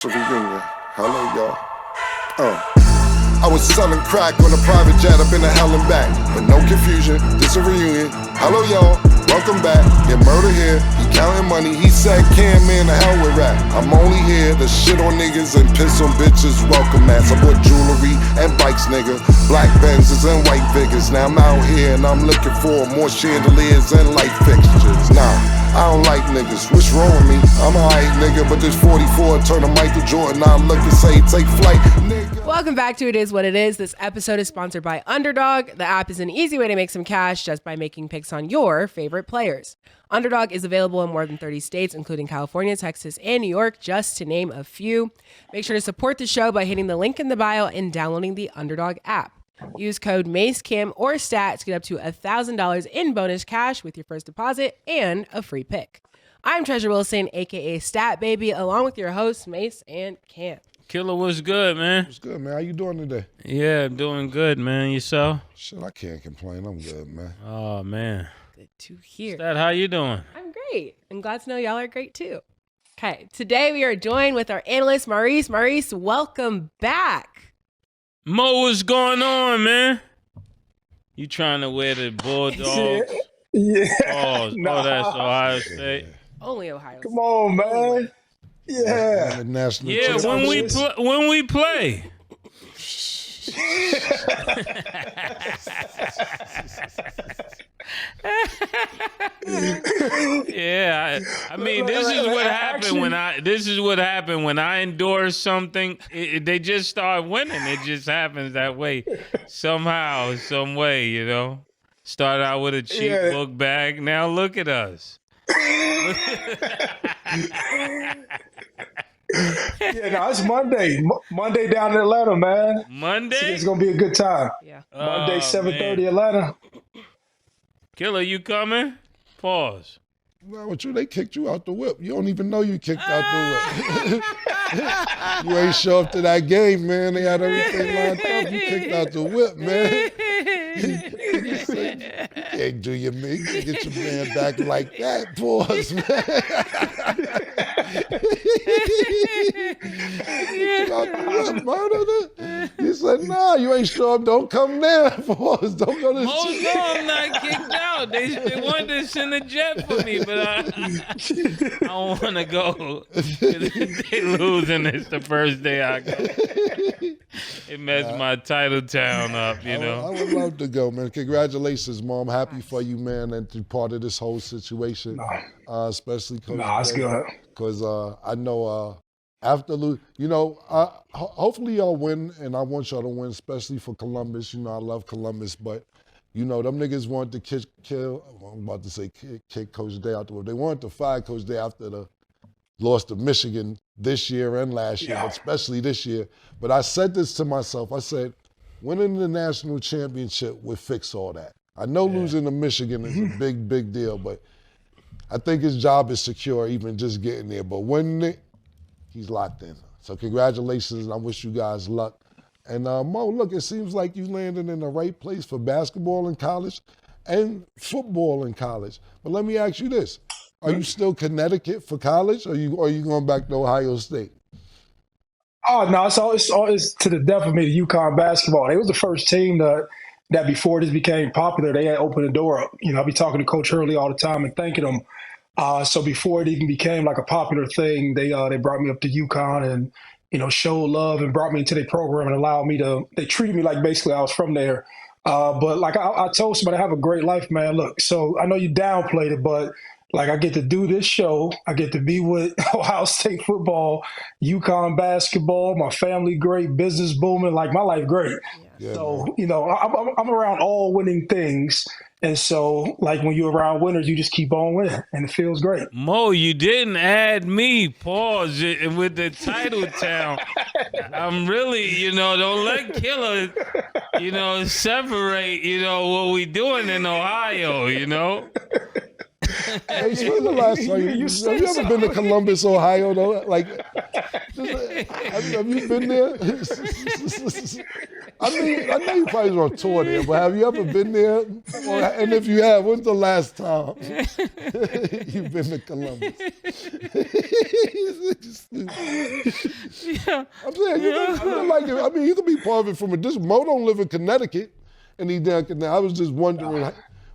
Reunion. Hello, y'all. I was selling crack on a private jet up in the hell and back. But no confusion, this a reunion. Hello, y'all. Welcome back. Get murder here. He counting money. He said, "Can man, the hell with rap." I'm only here to shit on niggas and piss on bitches. Welcome, ass. I bought jewelry and bikes, nigga. Black Benzes and white Vickers. Now I'm out here and I'm looking for more chandeliers and light fixtures. Nah. I don't like niggas, what's wrong with me? I'm a hype nigga, but this 44 turn to Michael Jordan. I look and say, take flight, nigga. Welcome back to It Is What It Is. This episode is sponsored by Underdog. The app is an easy way to make some cash just by making picks on your favorite players. Underdog is available in more than 30 states, including California, Texas, and New York, just to name a few. Make sure to support the show by hitting the link in the bio and downloading the Underdog app. Use code MACECAM or STAT to get up to $1,000 in bonus cash with your first deposit and a free pick. I'm Treasure Wilson, a.k.a. Stat Baby, along with your hosts, Mase and Cam. Killer, what's good, man? What's good, man? How you doing today? Yeah, I'm doing good, man. Yourself? Shit, I can't complain. I'm good, man. Oh, man. Good to hear. Stat, how you doing? I'm great. I'm glad to know y'all are great, too. Okay, today we are joined with our analyst, Maurice. Maurice, welcome back. Mo, what's going on, man? You trying to wear the Bulldogs? Yeah. Oh, that's Ohio State. Only Ohio State. Come on, man. Yeah. The national Yeah, when we play. Yeah, I mean, this is what happened when I endorse something. They just start winning. It just happens that way, somehow, some way. You know, start out with a cheap book bag. Now look at us. Yeah, no, it's Monday. Monday down in Atlanta, man. Monday? So it's gonna be a good time. Yeah. Monday, 7:30 Atlanta. Killer, you coming? Pause. Well, with you, they kicked you out the whip. You don't even know you kicked out the whip. You ain't show up to that game, man. They had everything lined up. You kicked out the whip, man. You can't do your man. You can't get your man back like that. Pause, man. He said, "Nah, you ain't show up. Don't come there. Pause. Don't go to the Most of them not kicked out. They wanted to send a jet for me, but I don't want to go. They losing. It's the first day I go. It messed my title town up, you know. I would love to go, man. Congratulations, Mom. Happy for you, man, and to be part of this whole situation, especially It's good. because I know after hopefully y'all win, and I want y'all to win, especially for Columbus. You know, I love Columbus, but you know, them niggas wanted to kick Coach Day out the way. They wanted to fire Coach Day after the loss to Michigan this year and last year, but especially this year. But I said this to myself. I said, winning the national championship would fix all that. I know losing to Michigan is a big, big deal, but I think his job is secure, even just getting there. But winning it, he's locked in. So congratulations, and I wish you guys luck. And Mo, look, it seems like you landed in the right place for basketball in college and football in college. But let me ask you this. Are you still Connecticut for college, or are you going back to Ohio State? Oh no, it's to the death of me. The UConn basketball. They was the first team that before this became popular, they had opened the door up. You know, I be talking to Coach Hurley all the time and thanking him. So before it even became like a popular thing, they brought me up to UConn and showed love and brought me into their program and allowed me to. They treated me like basically I was from there. But like I told somebody, I have a great life, man. Look, so I know you downplayed it, but like I get to do this show. I get to be with Ohio State football, UConn basketball, my family great, business booming, like my life great. Yeah, So, I'm around all winning things. And so like when you're around winners, you just keep on winning and it feels great. Mo, you didn't add me. Pause it with the title town. I'm really, don't let Killer, separate, what we doing in Ohio, Hey, when the last time have you ever been to Columbus, Ohio? Though, like, have you been there? I mean, I know you probably was on tour there, but have you ever been there? And if you have, when's the last time you've been to Columbus? Yeah. I'm saying, you can be part of it from a distance. Mo don't live in Connecticut, and he down. I was just wondering,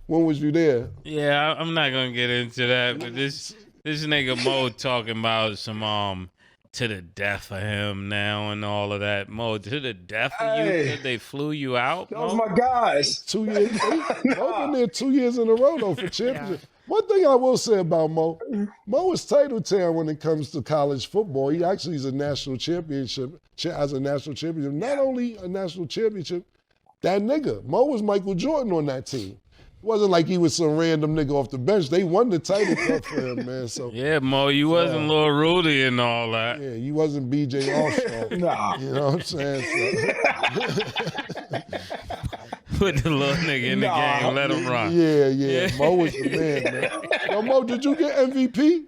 when was you there? Yeah, I'm not gonna get into that, but this nigga Mo talking about some to the death of him now and all of that. Mo, to the death of you? Did they flew you out? Those my guys. 2 years. Mo been there 2 years in a row though for championship. Yeah. One thing I will say about Mo is title town when it comes to college football. He actually is a national championship, has a national championship. Not only a national championship, that nigga, Mo was Michael Jordan on that team. It wasn't like he was some random nigga off the bench. They won the title cup for him, man. So yeah, Mo, you wasn't Lil Rudy and all that. Yeah, you wasn't BJ Armstrong. Nah. You know what I'm saying? So. Put the little nigga in the game, let him run. Yeah. Mo was the man, man. Yo, Mo, did you get MVP?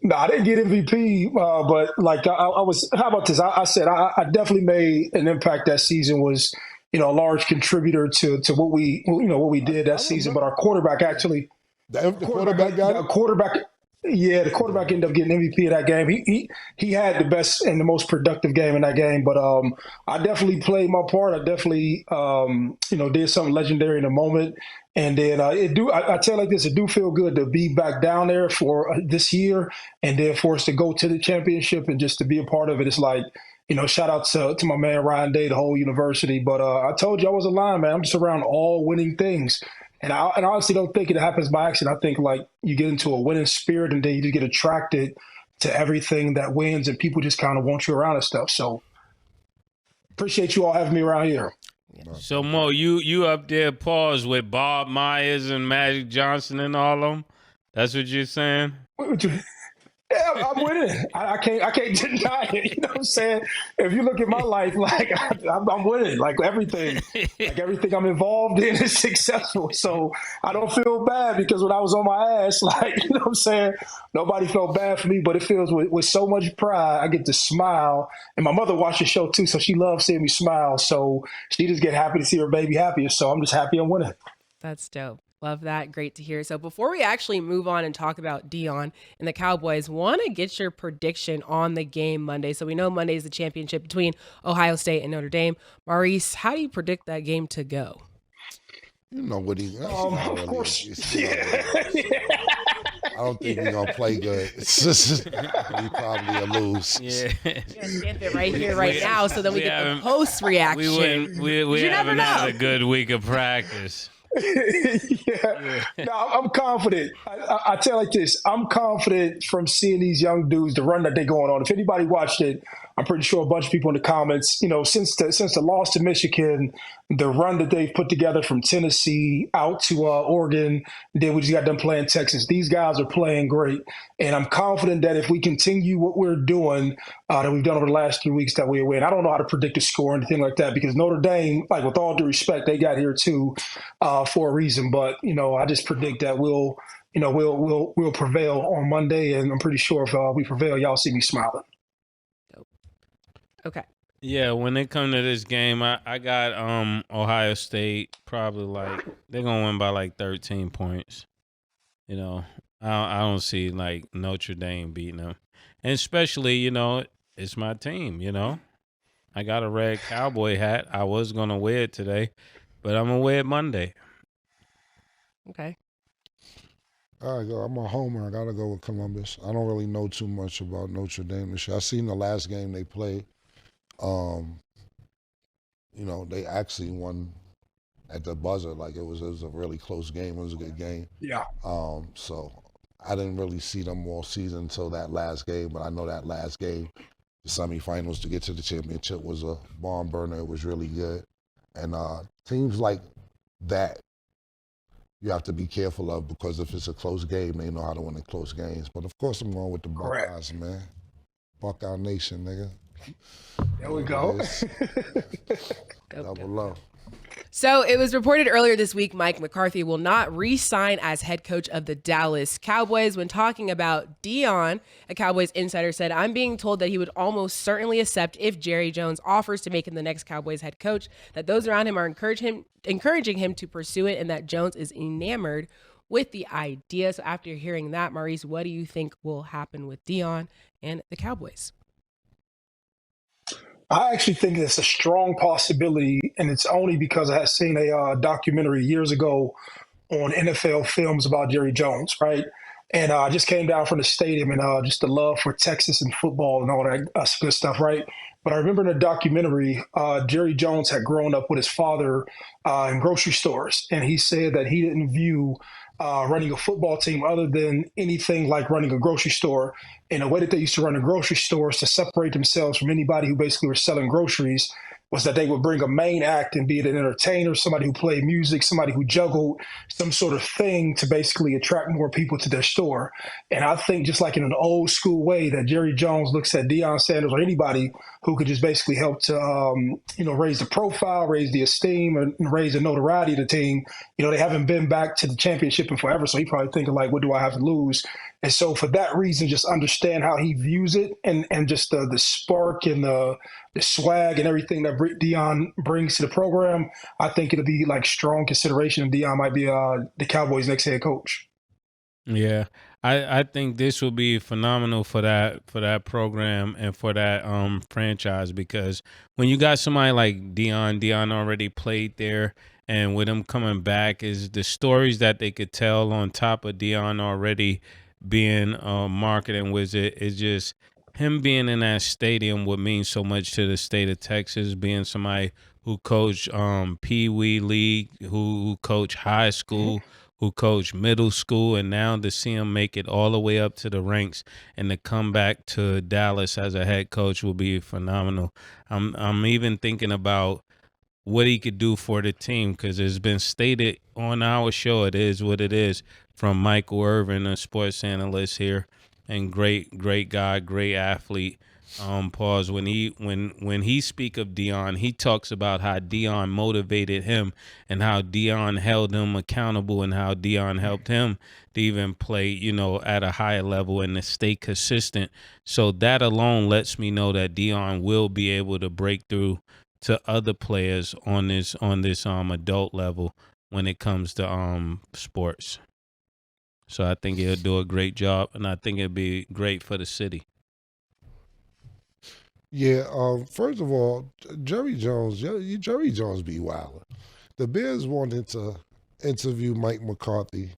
No, I didn't get MVP, but like I was. How about this? I said I definitely made an impact that season. Was a large contributor to what we did that season. But our quarterback actually, the quarterback got it. Yeah, the quarterback ended up getting MVP of that game. He had the best and the most productive game in that game. But I definitely played my part. I definitely did something legendary in the moment. And then I tell you like this, it do feel good to be back down there for this year, and then for us to go to the championship and just to be a part of it. It's like, shout out to my man Ryan Day, the whole university. But I told you I was a lion, man. I'm just around all winning things. And I honestly don't think it happens by accident. I think like you get into a winning spirit and then you just get attracted to everything that wins, and people just kind of want you around and stuff. So appreciate you all having me around here. So Mo, you up there pause with Bob Myers and Magic Johnson and all of them? That's what you're saying? Yeah, I'm winning. I can't deny it. You know what I'm saying? If you look at my life, like I'm winning. Like everything I'm involved in is successful. So I don't feel bad because when I was on my ass, like, you know what I'm saying? Nobody felt bad for me, but it feels with so much pride. I get to smile. And my mother watched the show too, so she loves seeing me smile. So she just get happy to see her baby happier. So I'm just happy I'm winning. That's dope. Love that. Great to hear. So before we actually move on and talk about Deion and the Cowboys, want to get your prediction on the game Monday. So we know Monday is the championship between Ohio State and Notre Dame. Maurice, how do you predict that game to go? You know what he of course. I don't think we're going to play good. We probably will lose. Yeah. Stamp it right here, right now, so then we get the post reaction. We haven't had a good week of practice. Yeah. No, I'm confident. I tell you like this. I'm confident from seeing these young dudes, the run that they're going on. If anybody watched it, I'm pretty sure a bunch of people in the comments, since the loss to Michigan, the run that they've put together from Tennessee out to Oregon, then we just got them playing Texas. These guys are playing great. And I'm confident that if we continue what we're doing, that we've done over the last 3 weeks, that we'll win. I don't know how to predict a score or anything like that because Notre Dame, like with all due respect, they got here too for a reason. But, I just predict that we'll prevail on Monday. And I'm pretty sure if we prevail, y'all see me smiling. Okay. Yeah, when they come to this game, I got Ohio State probably like they're gonna win by like 13 points. I don't see like Notre Dame beating them, and especially it's my team. I got a red Cowboy hat. I was gonna wear it today, but I'm gonna wear it Monday. Okay. All right, I'm a homer. I gotta go with Columbus. I don't really know too much about Notre Dame this year. I seen the last game they played. They actually won at the buzzer. Like it was a really close game. It was a good game. Yeah. So I didn't really see them all season until that last game, but I know that last game, the semifinals to get to the championship, was a barn burner. It was really good. And teams like that, you have to be careful of because if it's a close game, they know how to win in close games. But of course, I'm going with the Buckeyes, man. Buckeye Nation, nigga. There we go. Double love. So it was reported earlier this week Mike McCarthy will not re-sign as head coach of the Dallas Cowboys. When talking about Deion, a Cowboys insider said, "I'm being told that he would almost certainly accept if Jerry Jones offers to make him the next Cowboys head coach, that those around him are encouraging him to pursue it, and that Jones is enamored with the idea." So after hearing that, Maurice, what do you think will happen with Deion and the Cowboys? I actually think it's a strong possibility, and it's only because I had seen a documentary years ago on NFL films about Jerry Jones, right? And I just came down from the stadium and just the love for Texas and football and all that good stuff, right? But I remember in the documentary, Jerry Jones had grown up with his father in grocery stores, and he said that he didn't view running a football team other than anything like running a grocery store. And the way that they used to run the grocery stores to separate themselves from anybody who basically were selling groceries was that they would bring a main act, and be it an entertainer, somebody who played music, somebody who juggled, some sort of thing to basically attract more people to their store. And I think just like in an old school way that Jerry Jones looks at Deion Sanders or anybody who could just basically help to, raise the profile, raise the esteem, and raise the notoriety of the team. They haven't been back to the championship in forever. So he probably thinking like, what do I have to lose? And so for that reason, just understand how he views it, and just the spark and the swag and everything that Deion brings to the program. I think it'll be like strong consideration, and Deion might be the Cowboys' next head coach. Yeah, I think this will be phenomenal for that program and for that franchise, because when you got somebody like Deion already played there, and with him coming back, is the stories that they could tell on top of Deion already being a marketing wizard. Is just him being in that stadium would mean so much to the state of Texas, being somebody who coached Pee Wee League, who coached high school, who coached middle school, and now to see him make it all the way up to the ranks and to come back to Dallas as a head coach will be phenomenal. I'm even thinking about what he could do for the team, because it's been stated on our show, it is what it is, from Michael Irvin, a sports analyst here, and great guy, great athlete. Pause. When he speak of Deion, he talks about how Deion motivated him and how Deion held him accountable and how Deion helped him to even play, at a higher level and to stay consistent. So that alone lets me know that Deion will be able to break through to other players on this adult level when it comes to sports. So I think he'll do a great job, and I think it'll be great for the city. Yeah, first of all, Jerry Jones be wildin'. The Bears wanted to interview Mike McCarthy,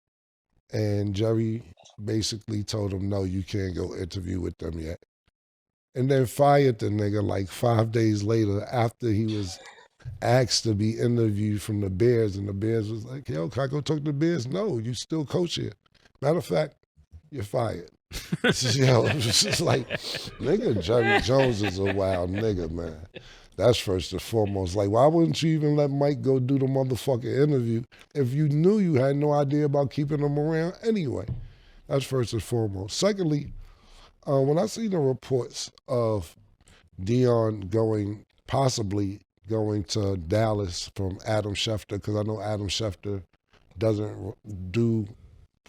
and Jerry basically told him, no, you can't go interview with them yet. And then fired the nigga like 5 days later after he was asked to be interviewed from the Bears, and the Bears was like, yo, can I go talk to the Bears? No, you still coach here. Matter of fact, you're fired. Yo, it's just like, nigga, Jerry Jones is a wild nigga, man. That's first and foremost. Like, why wouldn't you even let Mike go do the motherfucking interview if you knew you had no idea about keeping him around anyway? That's first and foremost. Secondly, when I see the reports of Deion possibly going to Dallas from Adam Schefter, because I know Adam Schefter doesn't do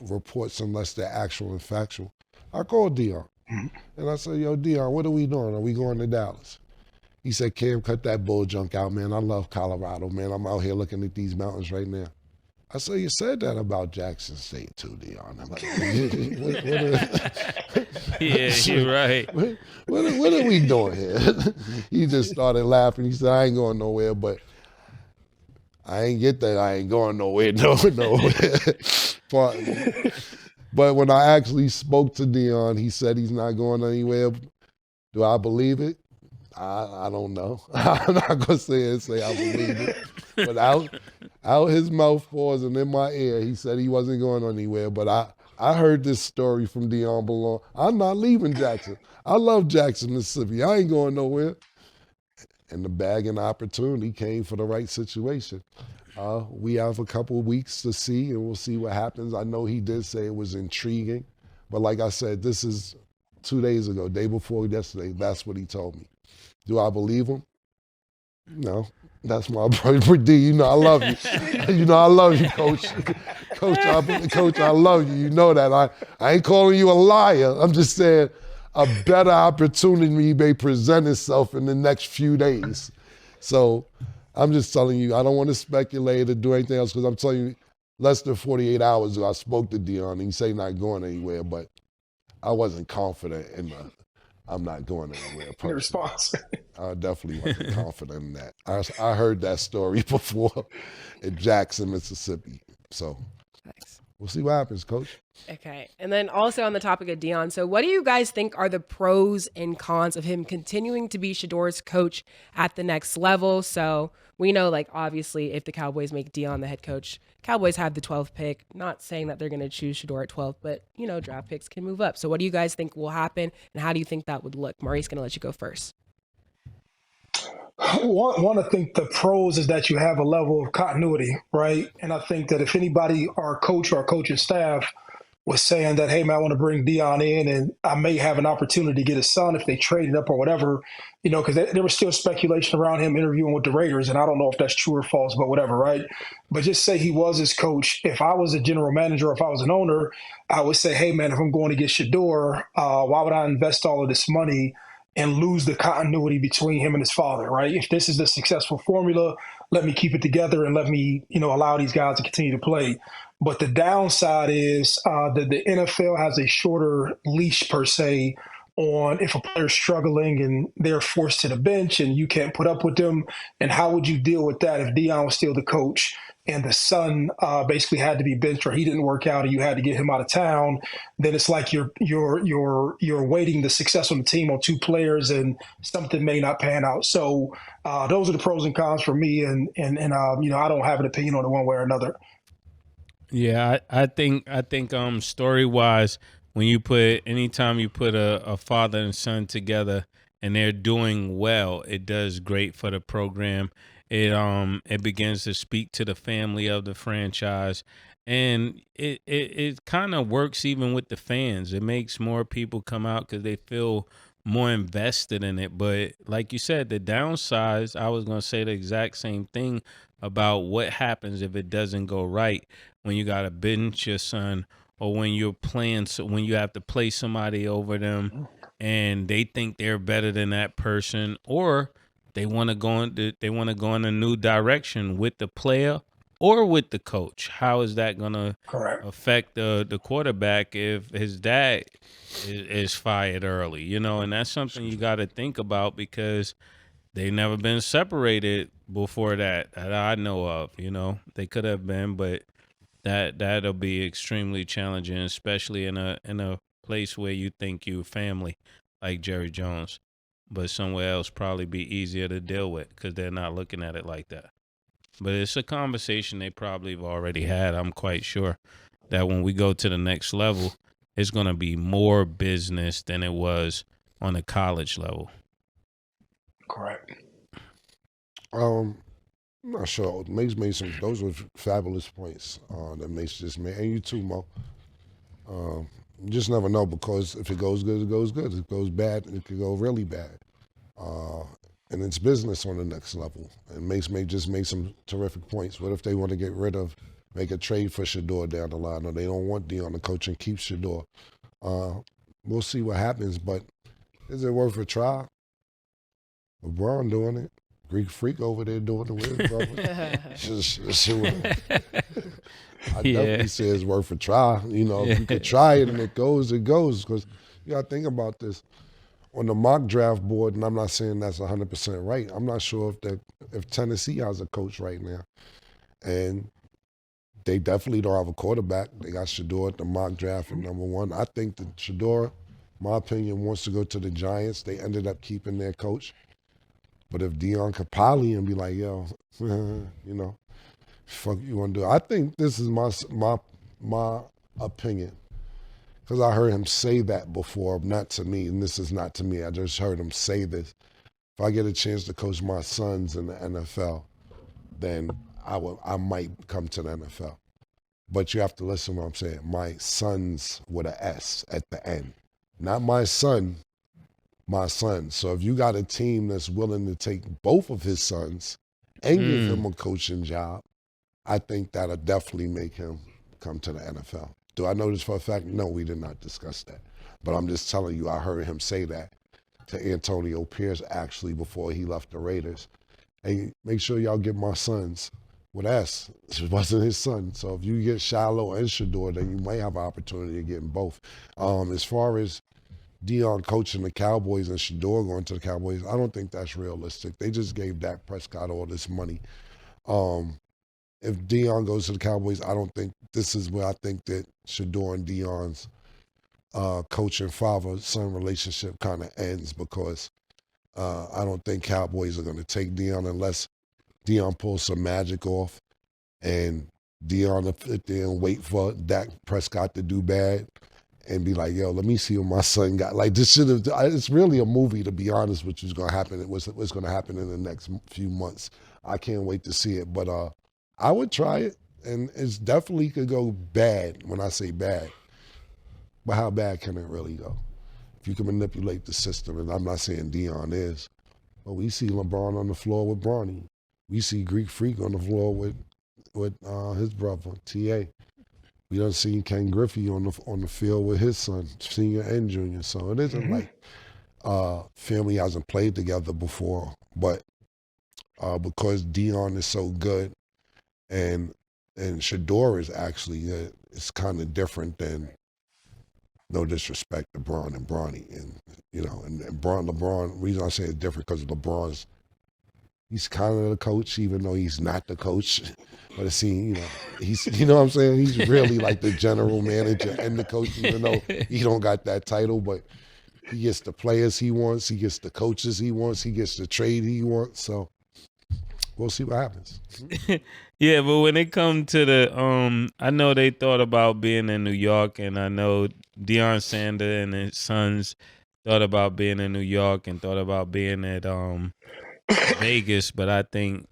reports unless they're actual and factual. I called Deion, and I said, yo, Deion, what are we doing? Are we going to Dallas? He said, Cam, cut that bull junk out, man. I love Colorado, man. I'm out here looking at these mountains right now. I said, you said that about Jackson State too, Deion. I'm like, yeah, you're right. What are we doing here? He just started laughing. He said, I ain't going nowhere, but I ain't get that. I ain't going nowhere, nowhere. But when I actually spoke to Deion, he said he's not going anywhere. Do I believe it? I don't know. I'm not going to say I believe it. But out his mouth pores and in my ear, he said he wasn't going anywhere. But I heard this story from Deion Belong. I'm not leaving Jackson. I love Jackson, Mississippi. I ain't going nowhere. And the bag and opportunity came for the right situation. We have a couple of weeks to see, and we'll see what happens. I know he did say it was intriguing. But like I said, this is 2 days ago, day before yesterday. That's what he told me. Do I believe him? No, that's my brother D. You know I love you. You know I love you, Coach. Coach, I love you. You know that. I ain't calling you a liar. I'm just saying a better opportunity may present itself in the next few days. So I'm just telling you, I don't want to speculate or do anything else because I'm telling you, less than 48 hours ago, I spoke to Deion and he said not going anywhere, but I wasn't confident in I'm not going anywhere personally. The response. I definitely wasn't confident in that. I heard that story before in Jackson, Mississippi. So Thanks. we'll see what happens, Coach. Okay. And then also on the topic of Deion, so what do you guys think are the pros and cons of him continuing to be Shador's coach at the next level? So we know, like, obviously, if the Cowboys make Deion the head coach, Cowboys have the 12th pick. Not saying that they're going to choose Shador at 12, but, you know, draft picks can move up. So what do you guys think will happen, and how do you think that would look? Maurice, going to let you go first. One, I think the pros is that you have a level of continuity, right? And I think that if anybody, our coach or our coaching staff, was saying that, hey, man, I want to bring Deion in and I may have an opportunity to get his son if they traded up or whatever, you know, because there was still speculation around him interviewing with the Raiders. And I don't know if that's true or false, but whatever, right? But just say he was his coach. If I was a general manager, if I was an owner, I would say, hey, man, if I'm going to get Shador, why would I invest all of this money and lose the continuity between him and his father, right? If this is the successful formula, let me keep it together and let me, you know, allow these guys to continue to play. But the downside is that the NFL has a shorter leash per se on if a player's struggling and they're forced to the bench and you can't put up with them. And how would you deal with that if Deion was still the coach and the son basically had to be benched or he didn't work out and you had to get him out of town? Then it's like you're weighting the success on the team on two players and something may not pan out. So those are the pros and cons for me. And you know, I don't have an opinion on it one way or another. Yeah, I think story wise, when you anytime you put a father and son together and they're doing well, it does great for the program. It begins to speak to the family of the franchise, and it kind of works even with the fans. It makes more people come out because they feel more invested in it. But like you said, the downsides, I was going to say the exact same thing about what happens if it doesn't go right when you got to bench your son or when you're playing, so when you have to play somebody over them and they think they're better than that person, or they want to go in a new direction with the player or with the coach. How is that going to affect the quarterback if his dad is fired early? You know, and that's something you got to think about because they've never been separated before that I know of. You know, they could have been, but that'll be extremely challenging, especially in a place where you think you family, like Jerry Jones, but somewhere else probably be easier to deal with because they're not looking at it like that. But it's a conversation they probably have already had. I'm quite sure that when we go to the next level, it's going to be more business than it was on a college level. Correct. I'm not sure. Mase made those were fabulous points that Mase just made. And you too, Mo. You just never know because if it goes good, it goes good. If it goes bad, it could go really bad. And it's business on the next level. And Mase may just make some terrific points. What if they want to make a trade for Shador down the line, or they don't want Deion to coach and keep Shador? We'll see what happens, but is it worth a try? LeBron doing it. Greek Freak over there doing it with his brother. I definitely say it's worth a try. You know, if you could try it and it goes, it goes. Because you got to think about this. On the mock draft board, and I'm not saying that's 100% right, I'm not sure if Tennessee has a coach right now. And they definitely don't have a quarterback. They got Shador at the mock draft at number 1. I think that Shador, my opinion, wants to go to the Giants. They ended up keeping their coach. But if Deion could poly and be like, yo, you know, fuck you want to do? I think this is my opinion. Because I heard him say that before, not to me, and this is not to me. I just heard him say this. If I get a chance to coach my sons in the NFL, then I might come to the NFL. But you have to listen to what I'm saying. My sons with an S at the end. Not my son, my son. So if you got a team that's willing to take both of his sons and give him a coaching job, I think that'll definitely make him come to the NFL. Do I know this for a fact? No, we did not discuss that. But I'm just telling you, I heard him say that to Antonio Pierce actually before he left the Raiders. Hey, make sure y'all get my sons with S. It wasn't his son. So if you get Shiloh and Shador, then you might have an opportunity of getting both. As far as Deion coaching the Cowboys and Shador going to the Cowboys, I don't think that's realistic. They just gave Dak Prescott all this money. If Deion goes to the Cowboys, I don't think this is where I think that Shador and Deion's coach and father-son relationship kind of ends, because I don't think Cowboys are going to take Deion unless Deion pulls some magic off and Deion will sit there and wait for Dak Prescott to do bad and be like, yo, let me see what my son got. Like, this should have, it's really a movie, to be honest, which is going to happen. What's going to happen in the next few months. I can't wait to see it. But I would try it, and it's definitely could go bad when I say bad. But how bad can it really go? If you can manipulate the system, and I'm not saying Deion is, but we see LeBron on the floor with Bronny. We see Greek Freak on the floor with his brother, T.A. We done seen Ken Griffey on the field with his son, senior and junior. So it isn't like family hasn't played together before, but because Deion is so good and Shador is actually good, it's kind of different than, no disrespect to Bron and Bronny, and LeBron. The reason I say it's different because LeBron's, he's kind of the coach, even though he's not the coach. But he's, you know what I'm saying? He's really like the general manager and the coach, even though he don't got that title. But he gets the players he wants, he gets the coaches he wants, he gets the trade he wants. So we'll see what happens. Yeah, but when it comes to the, I know they thought about being in New York, and I know Deion Sanders and his sons thought about being in New York and thought about being at Vegas, but I think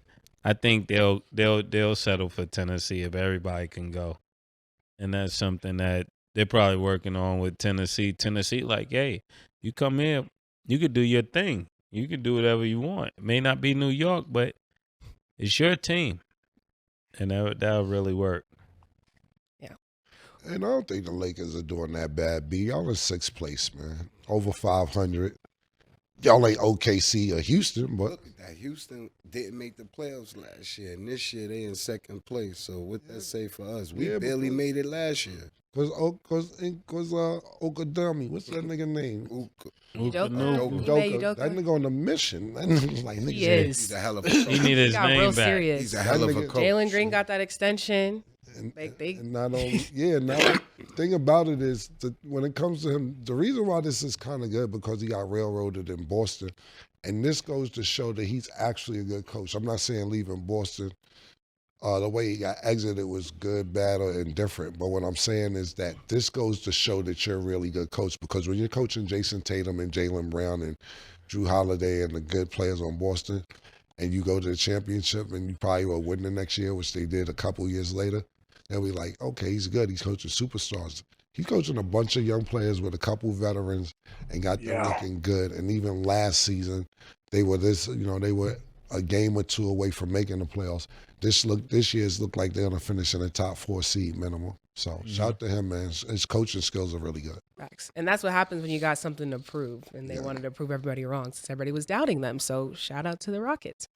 they'll settle for Tennessee if everybody can go, and that's something that they're probably working on with Tennessee. Tennessee, like, hey, you come here, you could do your thing, you could do whatever you want. It may not be New York, but it's your team, and that'll really work. Yeah, and I don't think the Lakers are doing that bad. B, y'all in sixth place, man, over 500. Y'all ain't OKC or Houston, but look at that. Houston didn't make the playoffs last year, and this year they in second place. So what that say for us? We barely made it last year. Cause Okadami, what's that nigga name? Udoka. That nigga on a mission. That nigga's like, nigga, He's a hell of a coach. He need his got name real back. serious. He's a hell of a coach. Jalen Green got that extension. And not only, now the thing about it is that when it comes to him, the reason why this is kind of good because he got railroaded in Boston, and this goes to show that he's actually a good coach. I'm not saying leaving Boston, the way he got exited was good, bad, or indifferent. But what I'm saying is that this goes to show that you're a really good coach, because when you're coaching Jason Tatum and Jaylen Brown and Drew Holiday and the good players on Boston, and you go to the championship and you probably will win the next year, which they did a couple years later, they'll be like, okay, he's good. He's coaching superstars. He's coaching a bunch of young players with a couple veterans and got them looking good. And even last season, they were they were a game or two away from making the playoffs. This year's looked like they're gonna finish in the top 4 seed minimum. So shout out to him, man. His coaching skills are really good. Facts. And that's what happens when you got something to prove, and they wanted to prove everybody wrong since everybody was doubting them. So shout out to the Rockets.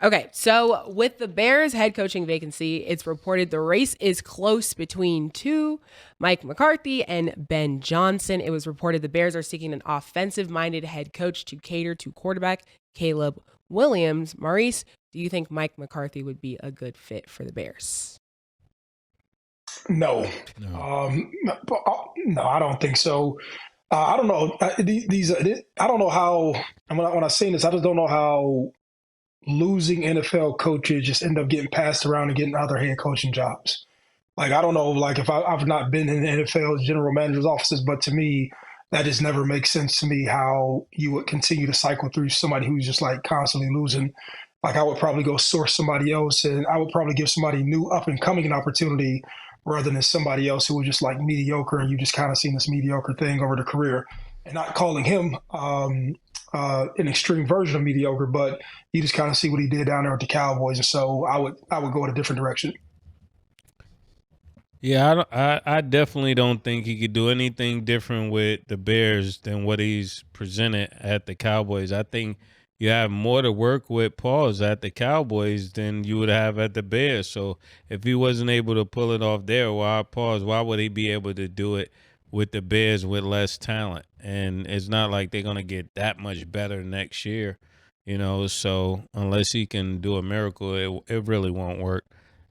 Okay, so with the Bears head coaching vacancy, it's reported the race is close between two, Mike McCarthy and Ben Johnson. It was reported the Bears are seeking an offensive-minded head coach to cater to quarterback Caleb Williams. Maurice, do you think Mike McCarthy would be a good fit for the Bears? No. No, I don't think so. I don't know. I don't know how, and when I say this, I just don't know how losing NFL coaches just end up getting passed around and getting other head coaching jobs. Like, I don't know, like if I've not been in the NFL general manager's offices, but to me, that just never makes sense to me how you would continue to cycle through somebody who's just like constantly losing. Like, I would probably go source somebody else, and I would probably give somebody new up and coming an opportunity rather than somebody else who was just like mediocre and you just kind of seen this mediocre thing over the career. and not calling him an extreme version of mediocre, but you just kind of see what he did down there with the Cowboys, and so I would go in a different direction. Yeah, I definitely don't think he could do anything different with the Bears than what he's presented at the Cowboys. I think you have more to work with, pause, at the Cowboys than you would have at the Bears. So if he wasn't able to pull it off there, why would he be able to do it with the Bears with less talent? And it's not like they're going to get that much better next year, so unless he can do a miracle, it really won't work.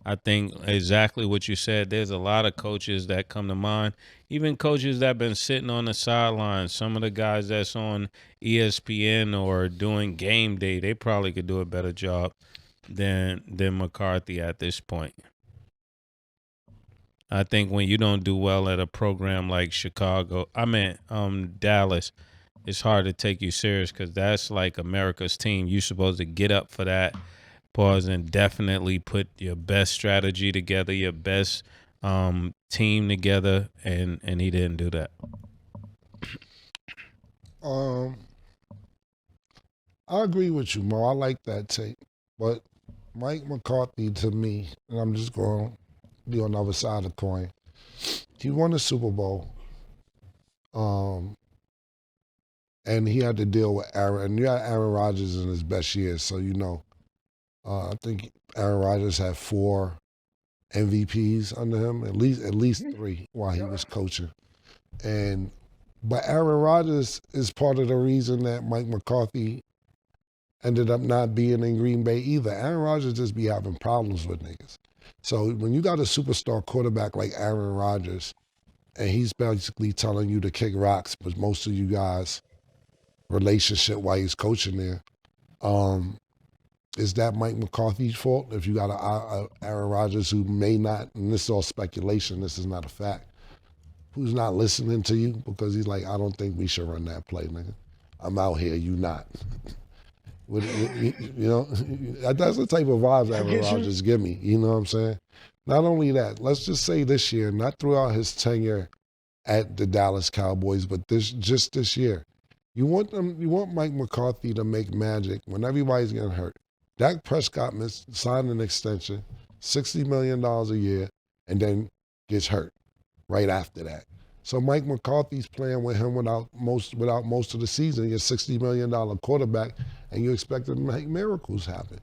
I think exactly what you said. There's a lot of coaches that come to mind, even coaches that have been sitting on the sidelines. Some of the guys that's on ESPN or doing game day, they probably could do a better job than McCarthy at this point. I think when you don't do well at a program like Dallas, it's hard to take you serious because that's like America's team. You're supposed to get up for that. Pause and definitely put your best strategy together, your best team together, and he didn't do that. I agree with you, Mo. I like that take, but Mike McCarthy, to me, and I'm just going to be on the other side of the coin. He won the Super Bowl, and he had to deal with Aaron. And you had Aaron Rodgers in his best years, so I think Aaron Rodgers had 4 MVPs under him, at least 3 while he was coaching. But Aaron Rodgers is part of the reason that Mike McCarthy ended up not being in Green Bay either. Aaron Rodgers just be having problems with niggas. So when you got a superstar quarterback like Aaron Rodgers, and he's basically telling you to kick rocks, but most of you guys' relationship while he's coaching there, is that Mike McCarthy's fault? If you got a Aaron Rodgers who may not, and this is all speculation, this is not a fact, who's not listening to you because he's like, I don't think we should run that play, nigga. I'm out here, you not. That's the type of vibes Aaron Rodgers give me, you know what I'm saying? Not only that, let's just say this year, not throughout his tenure at the Dallas Cowboys, but just this year. You want Mike McCarthy to make magic when everybody's getting hurt. Dak Prescott signed an extension, $60 million a year, and then gets hurt right after that. So Mike McCarthy's playing with him without most of the season. You're a $60 million quarterback, and you expect him to make miracles happen.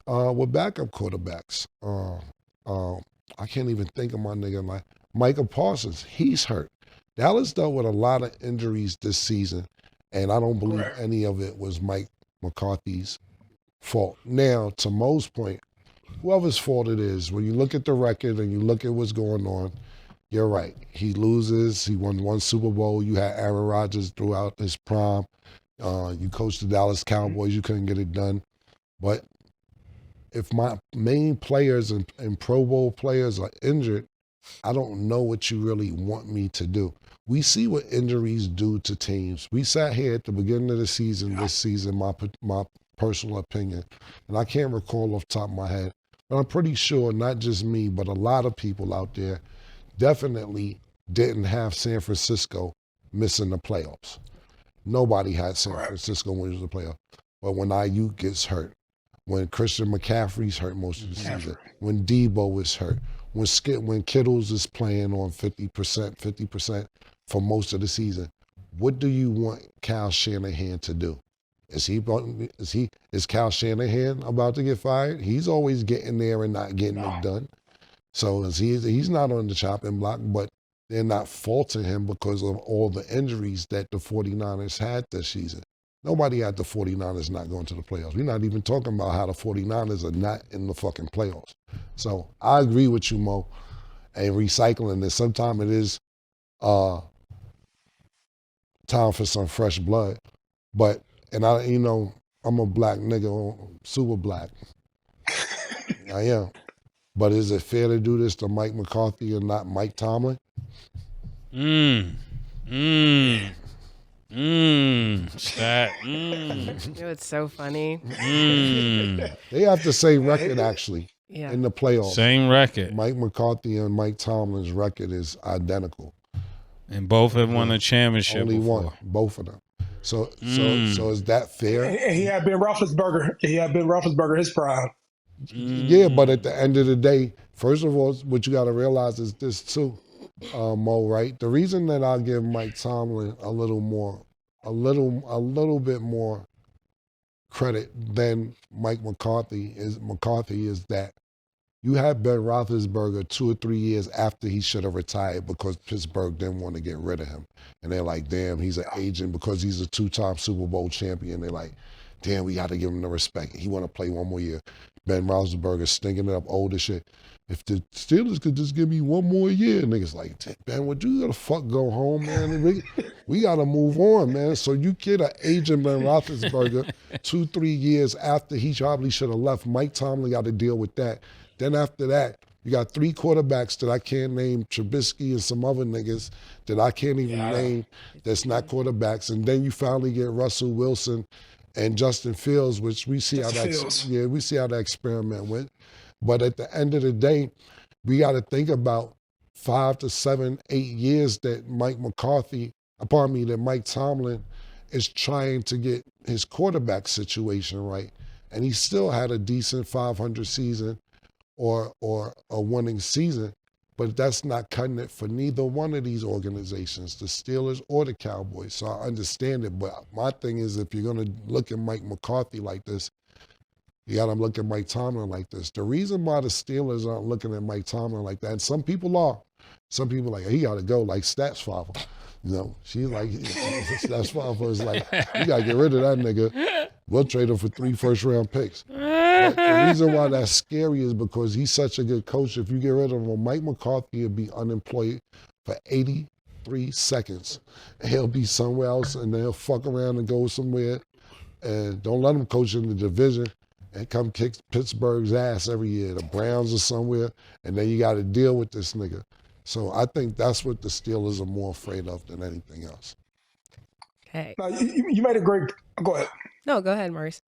With backup quarterbacks, I can't even think of my nigga like Micah Parsons. He's hurt. Dallas dealt with a lot of injuries this season, and I don't believe any of it was Mike McCarthy's fault. Now, to Mo's point, whoever's fault it is, when you look at the record and you look at what's going on, you're right. He loses. He won 1 Super Bowl. You had Aaron Rodgers throughout his prime. You coached the Dallas Cowboys. You couldn't get it done. But if my main players and Pro Bowl players are injured, I don't know what you really want me to do. We see what injuries do to teams. We sat here at the beginning of the season, this season, my personal opinion, and I can't recall off the top of my head, but I'm pretty sure not just me, but a lot of people out there definitely didn't have San Francisco missing the playoffs. Nobody had San Francisco winning the playoffs. But when Ayuk gets hurt, when Christian McCaffrey's hurt most of the season, when Debo is hurt, when Kittles is playing on 50% for most of the season, what do you want Kyle Shanahan to do? Is Kyle Shanahan about to get fired? He's always getting there and not getting it done. So he's not on the chopping block, but they're not faulting him because of all the injuries that the 49ers had this season. Nobody had the 49ers not going to the playoffs. We're not even talking about how the 49ers are not in the fucking playoffs. So I agree with you, Mo, and recycling this. Sometimes it is time for some fresh blood. But, and I'm a black nigga, super black. I am. But is it fair to do this to Mike McCarthy and not Mike Tomlin? Stat. It's so funny. They have the same record, actually, in the playoffs. Same record. Mike McCarthy and Mike Tomlin's record is identical. And both have won a championship Only before. one, both of them. So is that fair? And he had Ben Roethlisberger. He had Ben Roethlisberger his prime. Yeah, but at the end of the day, first of all, what you got to realize is this too, Mo. Right? The reason that I give Mike Tomlin a little bit more credit than Mike McCarthy is that you had Ben Roethlisberger 2 or 3 years after he should have retired because Pittsburgh didn't want to get rid of him. And they're like, damn, he's an agent because he's a 2-time Super Bowl champion. They're like, damn, we got to give him the respect. He want to play one more year. Ben Roethlisberger stinking it up old as shit. If the Steelers could just give me one more year, niggas like, Ben, would you gotta fuck go home, man? We gotta move on, man. So you get an agent Ben Roethlisberger 2-3 years after he probably should have left. Mike Tomlin got to deal with that. Then after that, you got 3 quarterbacks that I can't name, Trubisky and some other niggas that I can't even name that's not quarterbacks. And then you finally get Russell Wilson and Justin Fields, which we see how that experiment went. But at the end of the day, we got to think about 5 to 7, 8 years that Mike Tomlin is trying to get his quarterback situation right. And he still had a decent 500 season or a winning season, but that's not cutting it for neither one of these organizations, the Steelers or the Cowboys. So I understand it, but my thing is if you're going to look at Mike McCarthy like this, you got to look at Mike Tomlin like this. The reason why the Steelers aren't looking at Mike Tomlin like that, and some people are. Some people are like, he got to go, like Stats Father. You know, she's like, Stats Father is like, you got to get rid of that nigga. We'll trade him for 3 first-round picks. But the reason why that's scary is because he's such a good coach. If you get rid of him, Mike McCarthy will be unemployed for 83 seconds. He'll be somewhere else, and then he'll fuck around and go somewhere. And don't let him coach in the division and come kick Pittsburgh's ass every year. The Browns or somewhere, and then you got to deal with this nigga. So I think that's what the Steelers are more afraid of than anything else. Okay. Now, you made a great – go ahead. No, go ahead, Maurice.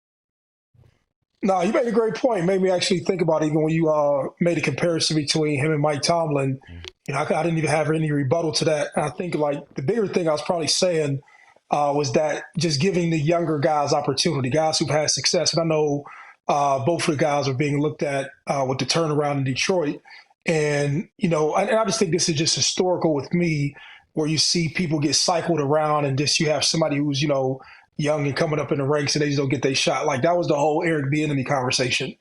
No, you made a great point. Made me actually think about it even when you made a comparison between him and Mike Tomlin. You know, I didn't even have any rebuttal to that. And I think like the bigger thing I was probably saying was that just giving the younger guys opportunity, guys who've had success. And I know both of the guys are being looked at with the turnaround in Detroit. And, you know, and I just think this is just historical with me where you see people get cycled around and just you have somebody who's, you know, young and coming up in the ranks and they just don't get their shot. Like that was the whole Eric Bieniemy conversation,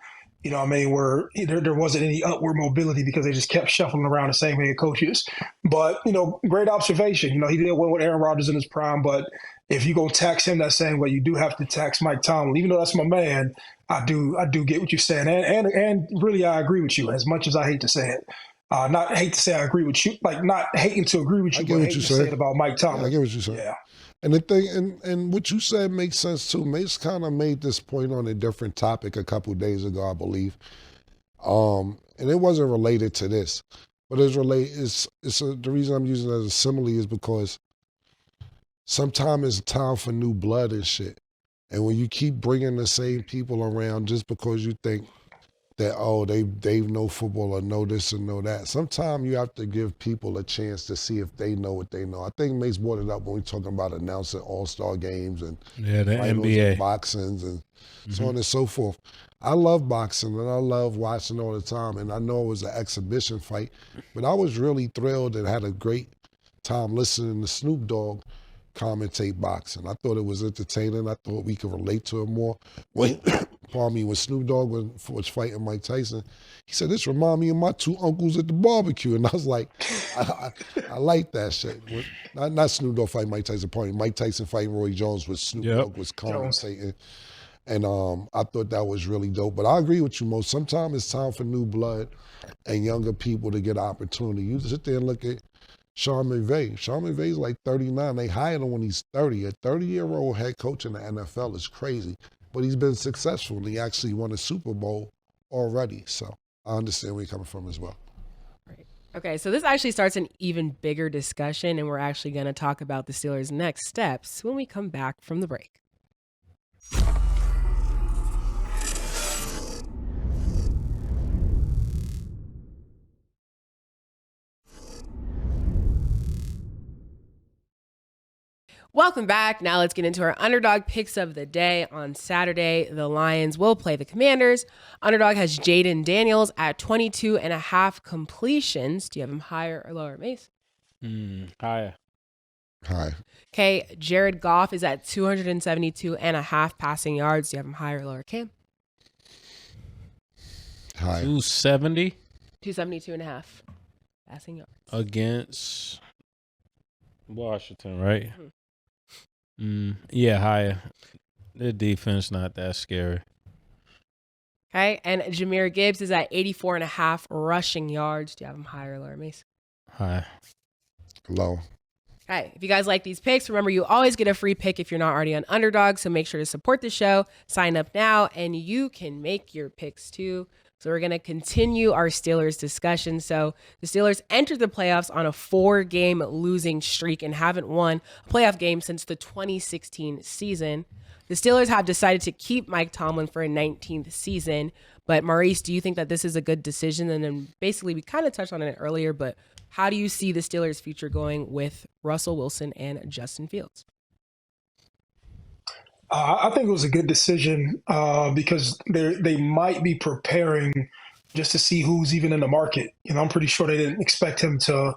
you know what I mean, where there wasn't any upward mobility because they just kept shuffling around the same head coaches. But, you know, great observation. You know, he did well with Aaron Rodgers in his prime, but if you're going to tax him that same way, you do have to tax Mike Tomlin. Even though that's my man, I do get what you're saying. And really I agree with you as much as I hate to say it. Not hate to say I agree with you, like not hating to agree with you, but hating to say it about Mike Tomlin. I get what you're saying. Yeah. And the thing, and what you said makes sense too. Mase kind of made this point on a different topic a couple of days ago, I believe. And it wasn't related to this, but it's related. The reason I'm using it as a simile is because sometimes it's time for new blood and shit. And when you keep bringing the same people around just because you think that, oh, they know football or know this and know that. Sometimes you have to give people a chance to see if they know what they know. I think Mase brought it up when we were talking about announcing all-star games and the NBA and boxings and so on and so forth. I love boxing and I love watching all the time, and I know it was an exhibition fight, but I was really thrilled and had a great time listening to Snoop Dogg commentate boxing. I thought it was entertaining. I thought we could relate to it more. When Snoop Dogg was fighting Mike Tyson, he said, "This remind me of my 2 uncles at the barbecue." And I was like, I like that shit. Not Snoop Dogg fighting Mike Tyson, pardon me. Mike Tyson fighting Roy Jones, with Snoop Dogg was commentating. And I thought that was really dope. But I agree with you, Mo. Sometimes it's time for new blood and younger people to get an opportunity. You sit there and look at Sean McVay. Sean McVay's like 39. They hired him when he's 30. A 30-year-old head coach in the NFL is crazy. But he's been successful, and he actually won a Super Bowl already. So I understand where you're coming from as well. Right. Okay, so this actually starts an even bigger discussion, and we're actually going to talk about the Steelers' next steps when we come back from the break. Welcome back. Now let's get into our underdog picks of the day. On Saturday, the Lions will play the Commanders. Underdog has Jaden Daniels at 22.5 completions. Do you have him higher or lower, Mase? Higher. High. Okay, Jared Goff is at 272.5 passing yards. Do you have him higher or lower, Cam? High. 270 272.5 passing yards. against Washington, right? Yeah, higher. Their defense not that scary. Okay, and Jahmyr Gibbs is at 84.5 rushing yards. Do you have him higher or lower, Mace? High. Low. Okay, if you guys like these picks, remember you always get a free pick if you're not already on Underdog, so make sure to support the show, sign up now, and you can make your picks too. So we're going to continue our Steelers discussion. So the Steelers entered the playoffs on a 4-game losing streak and haven't won a playoff game since the 2016 season. The Steelers have decided to keep Mike Tomlin for a 19th season. But Maurice, do you think that this is a good decision? And then basically we kind of touched on it earlier, but how do you see the Steelers' future going with Russell Wilson and Justin Fields? I think it was a good decision because they might be preparing just to see who's even in the market. I'm pretty sure they didn't expect him to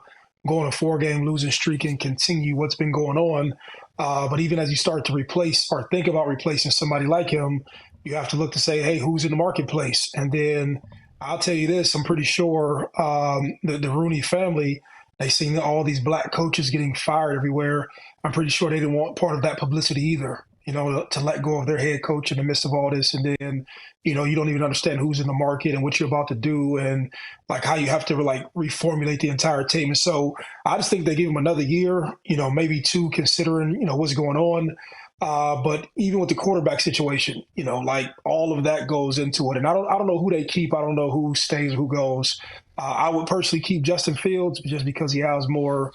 go on a 4-game losing streak and continue what's been going on. But even as you start to replace or think about replacing somebody like him, you have to look to say, hey, who's in the marketplace? And then I'll tell you this, I'm pretty sure the Rooney family, they seen all these black coaches getting fired everywhere. I'm pretty sure they didn't want part of that publicity either. To let go of their head coach in the midst of all this. And then, you don't even understand who's in the market and what you're about to do and like how you have to like reformulate the entire team. And so I just think they give him another year, maybe 2 considering, what's going on. But even with the quarterback situation, like all of that goes into it. And I don't know who they keep. I don't know who stays, who goes. I would personally keep Justin Fields just because he has more,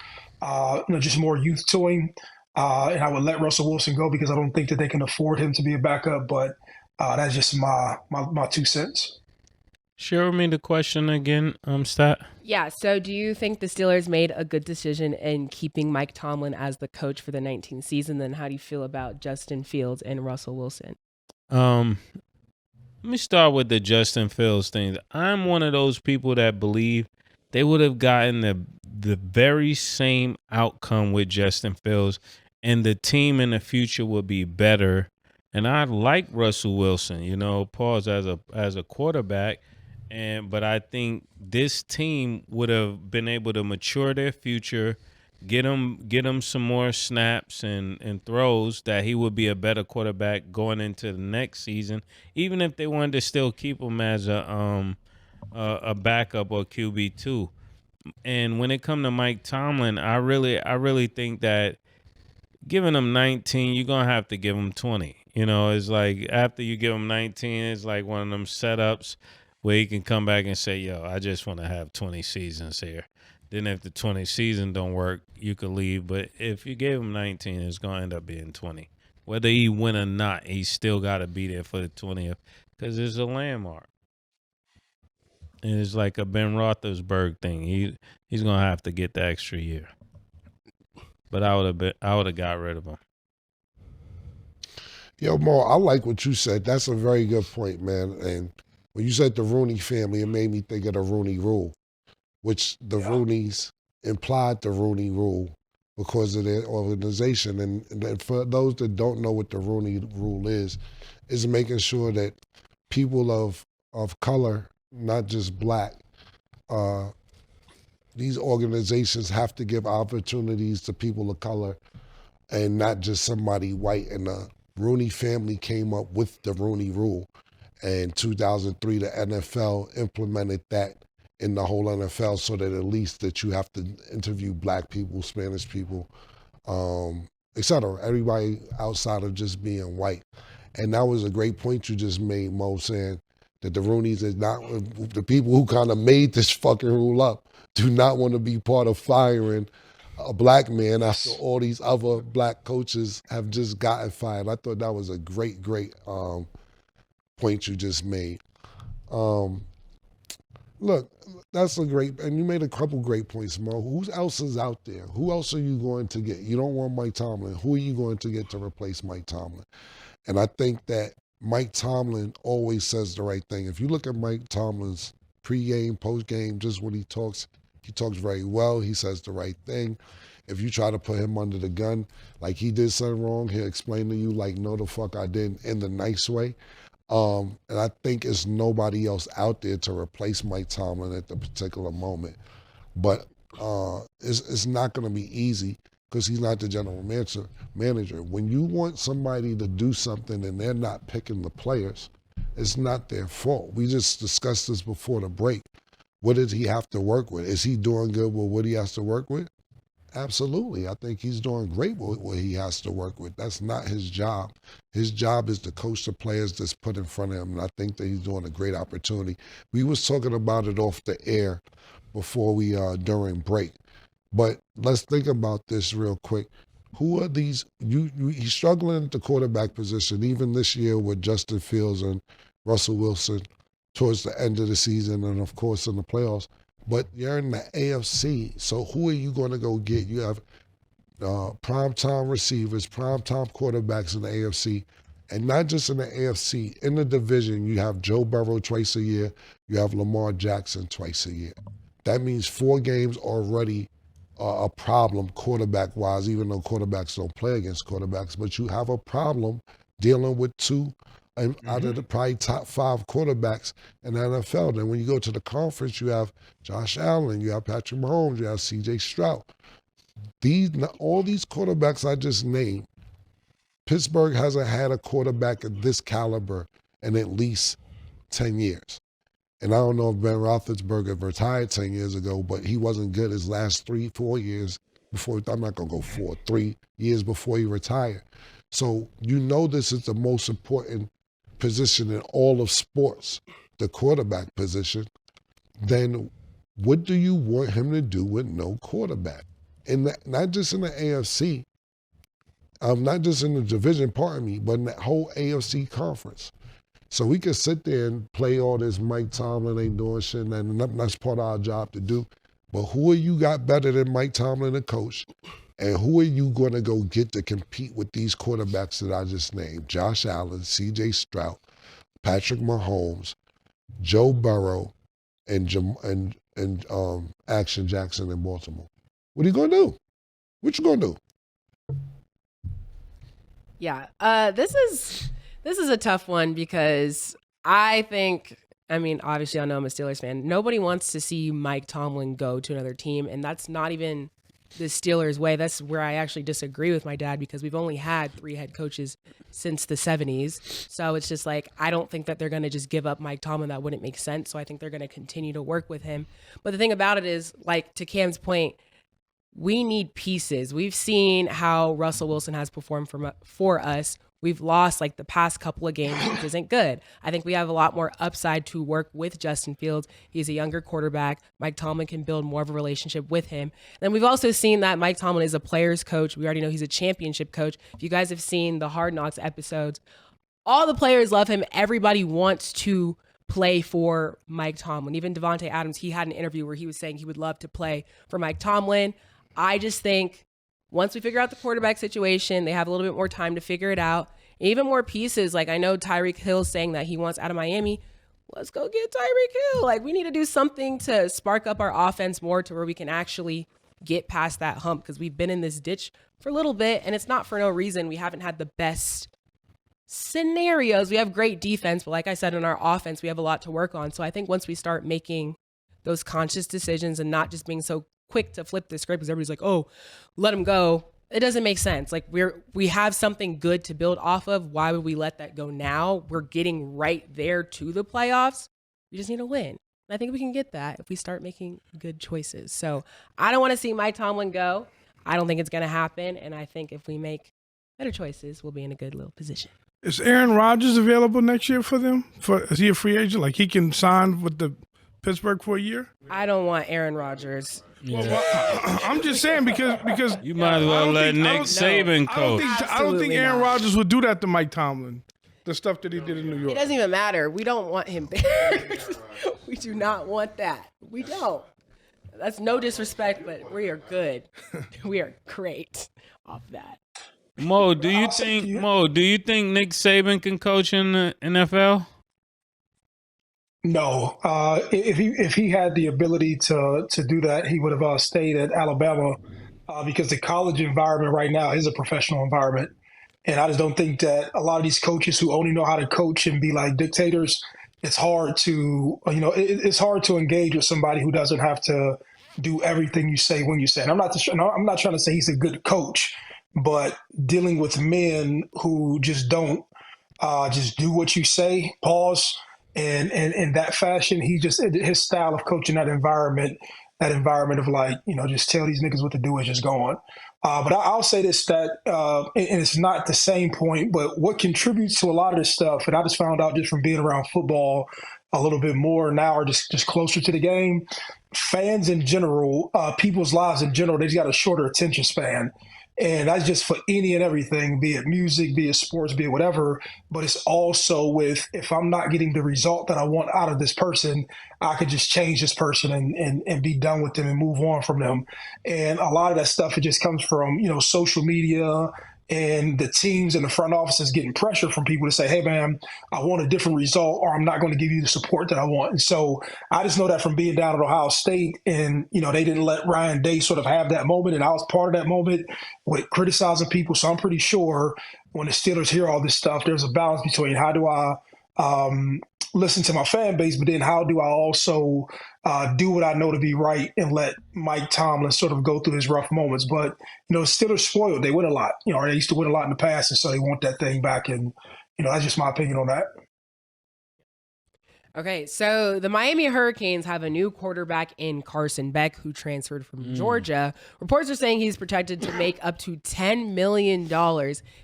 just more youth to him. And I would let Russell Wilson go because I don't think that they can afford him to be a backup. But that's just my 2 cents. Share me the question again, Stat. Yeah, so do you think the Steelers made a good decision in keeping Mike Tomlin as the coach for the 19th season? Then how do you feel about Justin Fields and Russell Wilson? Let me start with the Justin Fields thing. I'm one of those people that believe they would have gotten the very same outcome with Justin Fields, and the team in the future would be better. And I like Russell Wilson, pause as a quarterback, but I think this team would have been able to mature their future, get him some more snaps and throws that he would be a better quarterback going into the next season, even if they wanted to still keep him as a backup or QB2. And when it comes to Mike Tomlin, I really think that giving him 19, you're going to have to give him 20. It's like after you give him 19, it's like one of them setups where he can come back and say, yo, I just want to have 20 seasons here. Then if the 20 season don't work, you could leave. But if you gave him 19, it's going to end up being 20. Whether he win or not, he's still got to be there for the 20th because it's a landmark. And it's like a Ben Roethlisberger thing. He's going to have to get the extra year. But I would have got rid of him. Yo, Mo, I like what you said. That's a very good point, man. And when you said the Rooney family, it made me think of the Rooney Rule, which the Rooneys implied the Rooney Rule because of their organization. And for those that don't know what the Rooney Rule is making sure that people of color, not just black, these organizations have to give opportunities to people of color and not just somebody white. And the Rooney family came up with the Rooney Rule. And 2003, the NFL implemented that in the whole NFL so that at least that you have to interview black people, Spanish people, et cetera, everybody outside of just being white. And that was a great point you just made, Mo, saying that the Rooneys is not, the people who kind of made this fucking rule up do not want to be part of firing a black man after all these other black coaches have just gotten fired. I thought that was a great point you just made. Look, that's a great, and you made a couple great points, Mo. Who else is out there? Who else are you going to get? You don't want Mike Tomlin. Who are you going to get to replace Mike Tomlin? And I think that Mike Tomlin always says the right thing. If you look at Mike Tomlin's pregame, postgame, just when he talks very well. He says the right thing. If you try to put him under the gun, like he did something wrong, he'll explain to you like, no, the fuck I didn't, in the nice way. And I think it's nobody else out there to replace Mike Tomlin at the particular moment. But it's not going to be easy because he's not the general manager. When you want somebody to do something and they're not picking the players, it's not their fault. We just discussed this before the break. What does he have to work with? Is he doing good with what he has to work with? Absolutely. I think he's doing great with what he has to work with. That's not his job. His job is to coach the players that's put in front of him, and I think that he's doing a great opportunity. We was talking about it off the air before we during break. But let's think about this real quick. Who are these? He's struggling at the quarterback position, even this year with Justin Fields and Russell Wilson towards the end of the season and, of course, in the playoffs. But you're in the AFC, so who are you going to go get? You have primetime receivers, primetime quarterbacks in the AFC, and not just in the AFC. In the division, you have Joe Burrow twice a year. You have Lamar Jackson twice a year. That means 4 games already a problem quarterback-wise, even though quarterbacks don't play against quarterbacks. But you have a problem dealing with 2 out of the probably top 5 quarterbacks in the NFL. Then when you go to the conference, you have Josh Allen, you have Patrick Mahomes, you have C.J. Stroud. All these quarterbacks I just named, Pittsburgh hasn't had a quarterback of this caliber in at least 10 years. And I don't know if Ben Roethlisberger retired 10 years ago, but he wasn't good his last 3-4 years before. I'm not going to go 4, 3 years before he retired. So you know this is the most important position in all of sports, the quarterback position. Then what do you want him to do with no quarterback? And not just in the AFC, not just in the division, pardon me, but in that whole AFC conference. So we can sit there and play all this Mike Tomlin ain't doing shit, and that's part of our job to do. But who are you got better than Mike Tomlin, the coach? And who are you going to go get to compete with these quarterbacks that I just named? Josh Allen, C.J. Stroud, Patrick Mahomes, Joe Burrow, and Action Jackson in Baltimore. What are you going to do? What you going to do? Yeah, this is a tough one because I think, I mean, obviously I know I'm a Steelers fan. Nobody wants to see Mike Tomlin go to another team, and that's not even the Steelers' way. That's where I actually disagree with my dad because we've only had 3 head coaches since the 70s. So it's just like, I don't think that they're going to just give up Mike Tomlin. That wouldn't make sense. So I think they're going to continue to work with him. But the thing about it is, like, to Cam's point, we need pieces. We've seen how Russell Wilson has performed for us. We've lost like the past couple of games, which isn't good. I think we have a lot more upside to work with Justin Fields. He's a younger quarterback. Mike Tomlin can build more of a relationship with him. Then we've also seen that Mike Tomlin is a player's coach. We already know he's a championship coach. If you guys have seen the Hard Knocks episodes, all the players love him. Everybody wants to play for Mike Tomlin. Even Devontae Adams, he had an interview where he was saying he would love to play for Mike Tomlin. I just think once we figure out the quarterback situation, they have a little bit more time to figure it out. Even more pieces. Like, I know Tyreek Hill's saying that he wants out of Miami. Let's go get Tyreek Hill. Like, we need to do something to spark up our offense more to where we can actually get past that hump because we've been in this ditch for a little bit, and it's not for no reason. We haven't had the best scenarios. We have great defense, but like I said, in our offense, we have a lot to work on. So I think once we start making those conscious decisions and not just being so quick to flip the script because everybody's like, oh, let him go. It doesn't make sense. Like, we have something good to build off of. Why would we let that go now? We're getting right there to the playoffs. We just need to win. And I think we can get that if we start making good choices. So I don't want to see Mike Tomlin go. I don't think it's going to happen. And I think if we make better choices, we'll be in a good little position. Is Aaron Rodgers available next year for them? Is he a free agent? Like, he can sign with the Pittsburgh for a year? I don't want Aaron Rodgers. Yeah. Well, I'm just saying because you might as well let Nick Saban coach. I don't think Aaron Rodgers would do that to Mike Tomlin. the stuff that he did in New It York. doesn't even matter. We don't want him there. We do not want that. We don't. That's no disrespect, but we are good. We are great off that. Mo, do you think Nick Saban can coach in the NFL? No, if he had the ability to do that, he would have stayed at Alabama because the college environment right now is a professional environment, and I just don't think that a lot of these coaches who only know how to coach and be like dictators, it's hard to it's hard to engage with somebody who doesn't have to do everything you say when you say it. I'm not trying to say he's a good coach, but dealing with men who just don't just do what you say, pause. And in that fashion, his style of coaching that environment of like, just tell these niggas what to do is just gone. But I'll say this, that, and it's not the same point, but what contributes to a lot of this stuff, and I just found out just from being around football a little bit more now, or just closer to the game, fans in general, people's lives in general, they've got a shorter attention span. And that's just for any and everything, be it music, be it sports, be it whatever. But it's also with, if I'm not getting the result that I want out of this person, I could just change this person and be done with them and move on from them. And a lot of that stuff, it just comes from, social media and the teams and the front offices getting pressure from people to say, hey, man, I want a different result, or I'm not going to give you the support that I want. And so I just know that from being down at Ohio State, and, they didn't let Ryan Day sort of have that moment. And I was part of that moment with criticizing people. So I'm pretty sure when the Steelers hear all this stuff, there's a balance between how do I listen to my fan base, but then how do I also do what I know to be right and let Mike Tomlin sort of go through his rough moments. But, Steelers spoiled. They win a lot. They used to win a lot in the past, and so they want that thing back. And, that's just my opinion on that. Okay, so the Miami Hurricanes have a new quarterback in Carson Beck, who transferred from Georgia. Reports are saying he's projected to make up to $10 million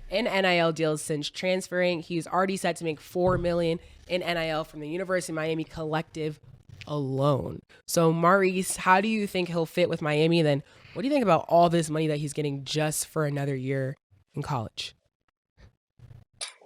in NIL deals since transferring. He's already set to make $4 million in NIL from the University of Miami collective alone. So, Maurice, how do you think he'll fit with Miami? Then what do you think about all this money that he's getting just for another year in college?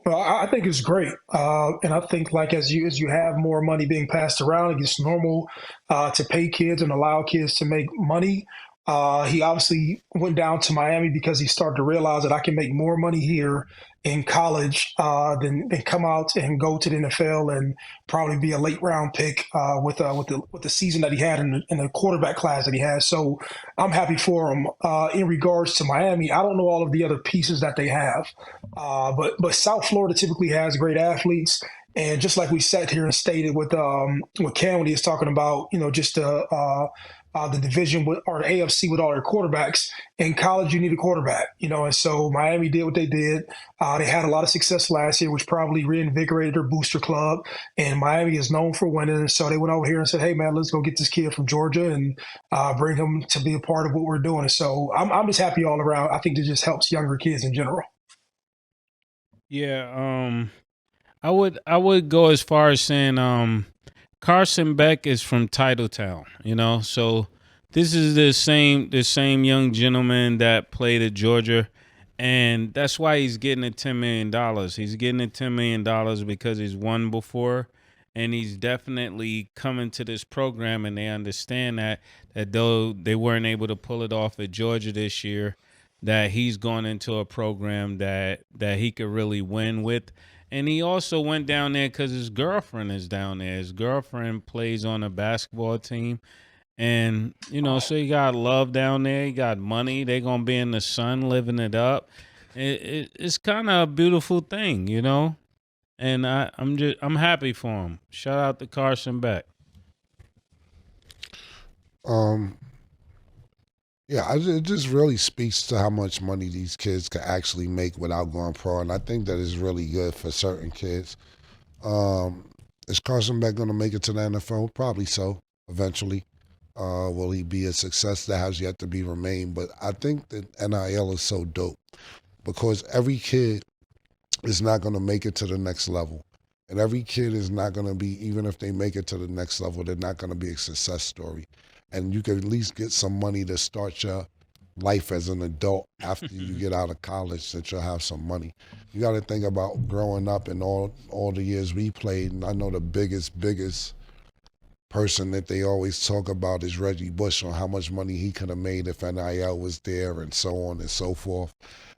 Well, I think it's great. And I think like as you have more money being passed around, it gets normal to pay kids and allow kids to make money. He obviously went down to Miami because he started to realize that I can make more money here in college than come out and go to the NFL and probably be a late round pick with the season that he had in the quarterback class that he has. So I'm happy for him. In regards to Miami, I don't know all of the other pieces that they have, but South Florida typically has great athletes. And just like we sat here and stated with Cam when he was talking about, just the division or the AFC with all their quarterbacks. In college, you need a quarterback, and so Miami did what they did. They had a lot of success last year, which probably reinvigorated their booster club. And Miami is known for winning. And so they went over here and said, hey, man, let's go get this kid from Georgia and bring him to be a part of what we're doing. And so I'm just happy all around. I think it just helps younger kids in general. Yeah, I would go as far as saying Carson Beck is from Titletown, so this is the same young gentleman that played at Georgia, and that's why he's getting the $10 million. He's getting the $10 million because he's won before, and he's definitely coming to this program, and they understand that though they weren't able to pull it off at Georgia this year, that he's gone into a program that he could really win with. And he also went down there because his girlfriend is down there. His girlfriend plays on a basketball team. And, so he got love down there. He got money. They're going to be in the sun living it up. It's kind of a beautiful thing, And I'm happy for him. Shout out to Carson Beck. Yeah, it just really speaks to how much money these kids can actually make without going pro, and I think that is really good for certain kids. Is Carson Beck going to make it to the NFL? Probably so, eventually. Will he be a success? That has yet to be remained, but I think that NIL is so dope because every kid is not going to make it to the next level, and every kid is not going to be, even if they make it to the next level, they're not going to be a success story. And you can at least get some money to start your life as an adult after you get out of college that you'll have some money. You got to think about growing up and all the years we played. And I know the biggest person that they always talk about is Reggie Bush on how much money he could have made if NIL was there and so on and so forth.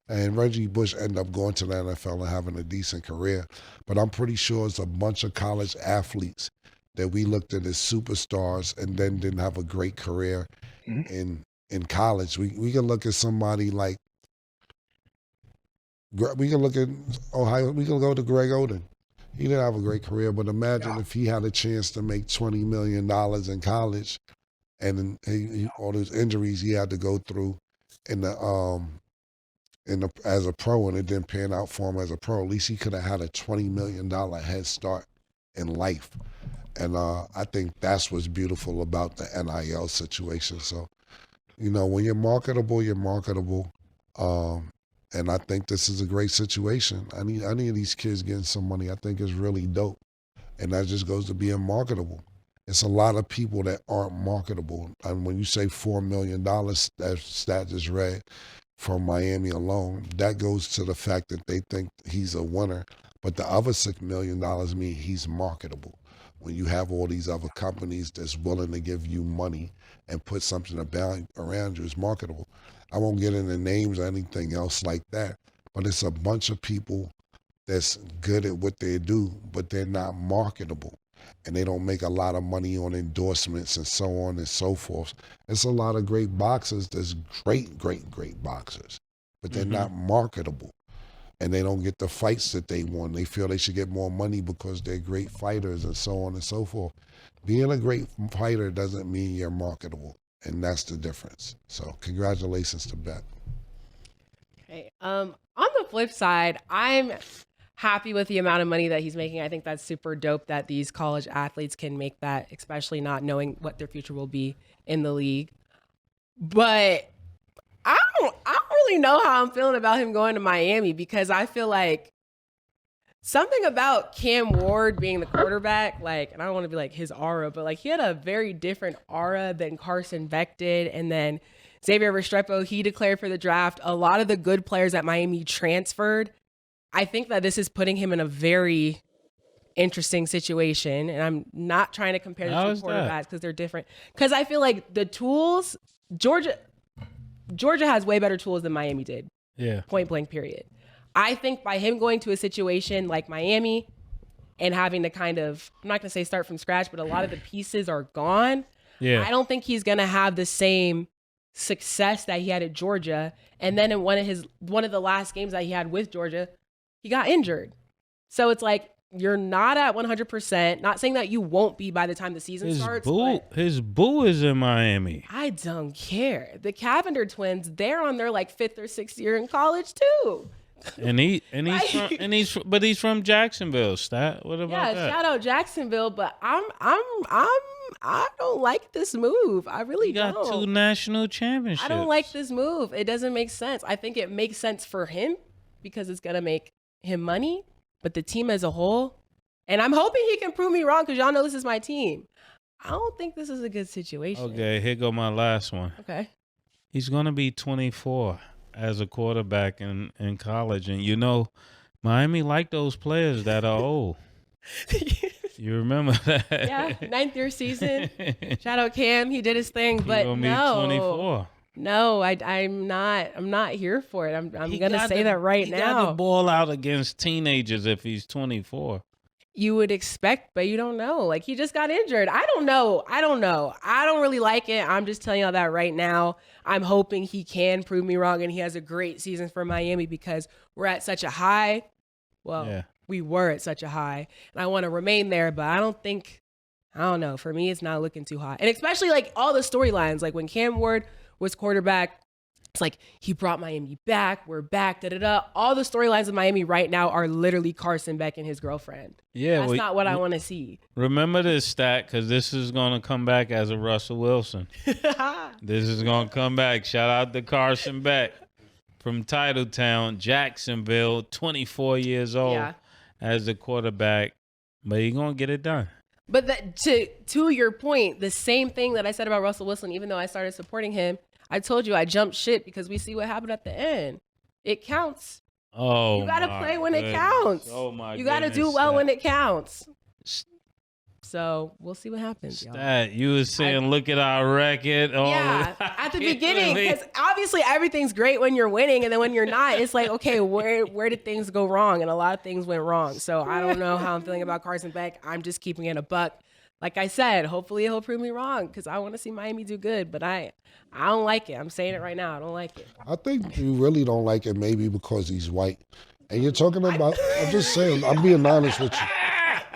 And Reggie Bush ended up going to the NFL and having a decent career. But I'm pretty sure it's a bunch of college athletes that we looked at as superstars and then didn't have a great career in college. We can look at somebody like, we can look at Ohio, we can go to Greg Oden. He didn't have a great career, but imagine if he had a chance to make $20 million in college and all those injuries he had to go through as a pro, and it didn't pan out for him as a pro. At least he could have had a $20 million head start in life. And I think that's what's beautiful about the NIL situation. So, you know, when you're marketable, you're marketable. And I think this is a great situation. I need these kids getting some money. I think it's really dope. And that just goes to being marketable. It's a lot of people that aren't marketable. And when you say $4 million, that stat just read from Miami alone, that goes to the fact that they think he's a winner. But the other $6 million mean he's marketable. When you have all these other companies that's willing to give you money and put something around you, it's marketable. I won't get into names or anything else like that, but it's a bunch of people that's good at what they do, but they're not marketable. And they don't make a lot of money on endorsements and so on and so forth. It's a lot of great boxers that's great boxers, but they're not marketable. And they don't get the fights that they want. They feel they should get more money because they're great fighters and so on and so forth. Being a great fighter doesn't mean you're marketable. And that's the difference. So congratulations to Beck. Okay. On the flip side, I'm happy with the amount of money that he's making. I think that's super dope that these college athletes can make that, especially not knowing what their future will be in the league. But I don't really know how I'm feeling about him going to Miami, because I feel like something about Cam Ward being the quarterback, like, and I don't want to be like his aura, but like he had a very different aura than Carson Beck did. And then Xavier Restrepo, he declared for the draft. A lot of the good players at Miami transferred. I think that this is putting him in a very interesting situation. And I'm not trying to compare the two quarterbacks because they're different. Because I feel like the tools, Georgia has way better tools than Miami did. Yeah. Point blank, period. I think by him going to a situation like Miami and having to kind of, I'm not going to say start from scratch, but a lot of the pieces are gone. Yeah. I don't think he's going to have the same success that he had at Georgia. And then in one of the last games that he had with Georgia, he got injured. So it's like, you're not at 100%. Not saying that you won't be by the time the season starts. His boo is in Miami. I don't care. The Cavender twins, they're on their like 5th or 6th year in college too. He's from Jacksonville. Stat. What about that? Yeah, shout out Jacksonville, but I don't like this move. I really don't. He got 2 national championships. I don't like this move. It doesn't make sense. I think it makes sense for him because it's gonna make him money, but the team as a whole, and I'm hoping he can prove me wrong because y'all know this is my team. I don't think this is a good situation. Okay, here go my last one. Okay. He's gonna be 24 as a quarterback in college, and you know, Miami like those players that are old. You remember that? Yeah, 9th year season. Shout out Cam, he did his thing, but gonna no. be 24. No, I'm not here for it. I'm gonna say that right now. He got the ball out against teenagers if he's 24. You would expect, but you don't know. Like, he just got injured. I don't know. I don't really like it. I'm just telling y'all that right now. I'm hoping he can prove me wrong and he has a great season for Miami because we're at such a high. Well, yeah. We were at such a high, and I want to remain there, but I don't know. For me, it's not looking too high. And especially like all the storylines, like when Cam Ward was quarterback, it's like he brought Miami back. We're back. All the storylines in Miami right now are literally Carson Beck and his girlfriend. Yeah, that's not what I want to see. Remember this stat because this is going to come back as a Russell Wilson. This is going to come back. Shout out to Carson Beck from Titletown, Jacksonville, 24 years old as a quarterback, but he's going to get it done. But to your point, the same thing that I said about Russell Wilson, even though I started supporting him, I told you I jumped shit because we see what happened at the end. It counts. Oh, you gotta play when it counts. Oh my You gotta do well when it counts. So we'll see what happens, y'all. Stat, you was saying, look at our record. Yeah, at the beginning, because obviously everything's great when you're winning, and then when you're not, it's like, okay, where did things go wrong? And a lot of things went wrong. So I don't know how I'm feeling about Carson Beck. I'm just keeping it a buck. Like I said, hopefully he'll prove me wrong because I want to see Miami do good, but I don't like it. I'm saying it right now. I don't like it. I think you really don't like it maybe because he's white. And you're talking about, I'm just saying, I'm being honest with you.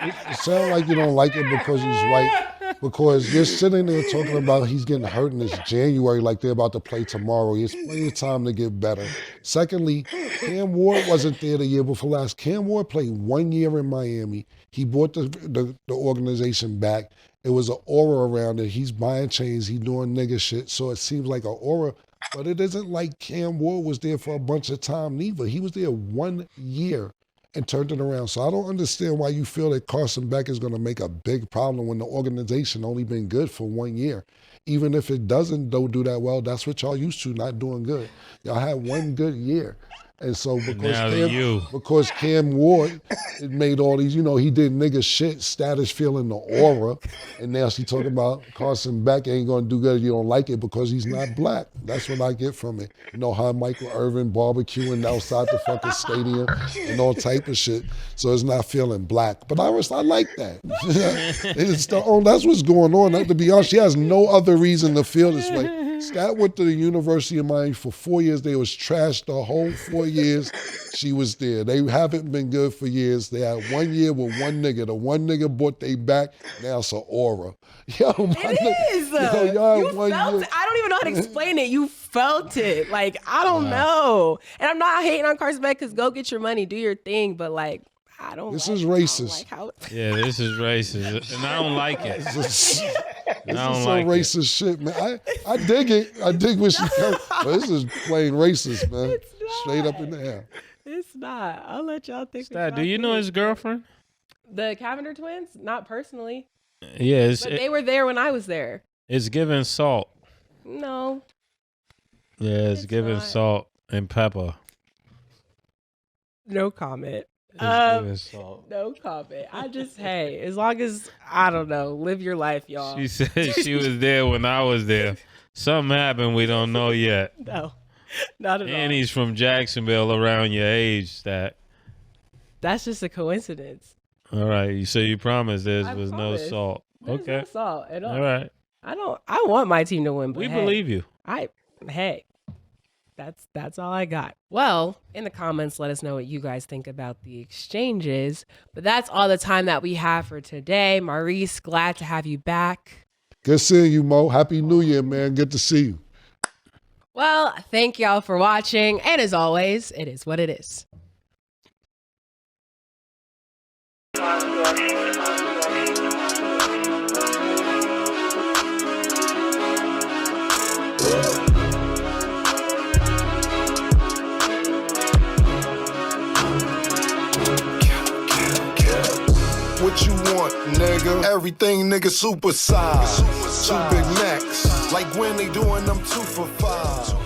It sounds like you don't like it because he's white, because you're sitting there talking about he's getting hurt in this January like they're about to play tomorrow. He has plenty of time to get better. Secondly, Cam Ward wasn't there the year before last. Cam Ward played 1 year in Miami. He brought the organization back. It was an aura around it. He's buying chains. He's doing nigga shit. So it seems like an aura. But it isn't like Cam Ward was there for a bunch of time neither. He was there 1 year and turned it around. So I don't understand why you feel that Carson Beck is going to make a big problem when the organization only been good for 1 year. Even if it don't do that well, that's what y'all used to, not doing good. Y'all had 1 good year. And so because Cam Ward it made all these, he did nigga shit, status feeling the aura, and now she talking about Carson Beck ain't gonna do good if you don't like it because he's not black. That's what I get from it. How Michael Irvin barbecuing outside the fucking stadium and all type of shit. So it's not feeling black. But I like that. That's what's going on. To be honest, she has no other reason to feel this way. Stat went to the University of Miami for 4 years. They was trashed the whole 4 years she was there. They haven't been good for years. They had 1 year with one nigga. The one nigga bought they back. Now it's an aura. It is. Y'all you felt it. I don't even know how to explain it. You felt it. Like, I don't know. And I'm not hating on Carson Beck because go get your money, do your thing. But like, I don't. This is racist. Yeah, this is racist, and I don't like it. This is some racist shit, man. I dig it. I dig what she comes. But this is plain racist, man. Straight up in the air. It's not. I'll let y'all think. Do you know his girlfriend? The Cavender twins? Not personally. Yeah, but they were there when I was there. It's giving salt. No. Yeah, it's giving salt and pepper. No comment. No comment. I just, hey, as long as, I don't know, live your life, y'all. She said she was there when I was there. Something happened we don't know yet. No, not at all. And he's from Jacksonville, around your age. That's just a coincidence. All right, so you promised there was no salt. There's okay. No salt at all. All right. I want my team to win, but we believe you. That's all I got. Well, in the comments, let us know what you guys think about the exchanges. But that's all the time that we have for today. Maurice, glad to have you back. Good seeing you, Mo. Happy New Year, man. Good to see you. Well, thank y'all for watching. And as always, it is what it is. What you want, nigga? Everything, nigga, super size. 2 Big Macs, like when they doing them 2 for $5.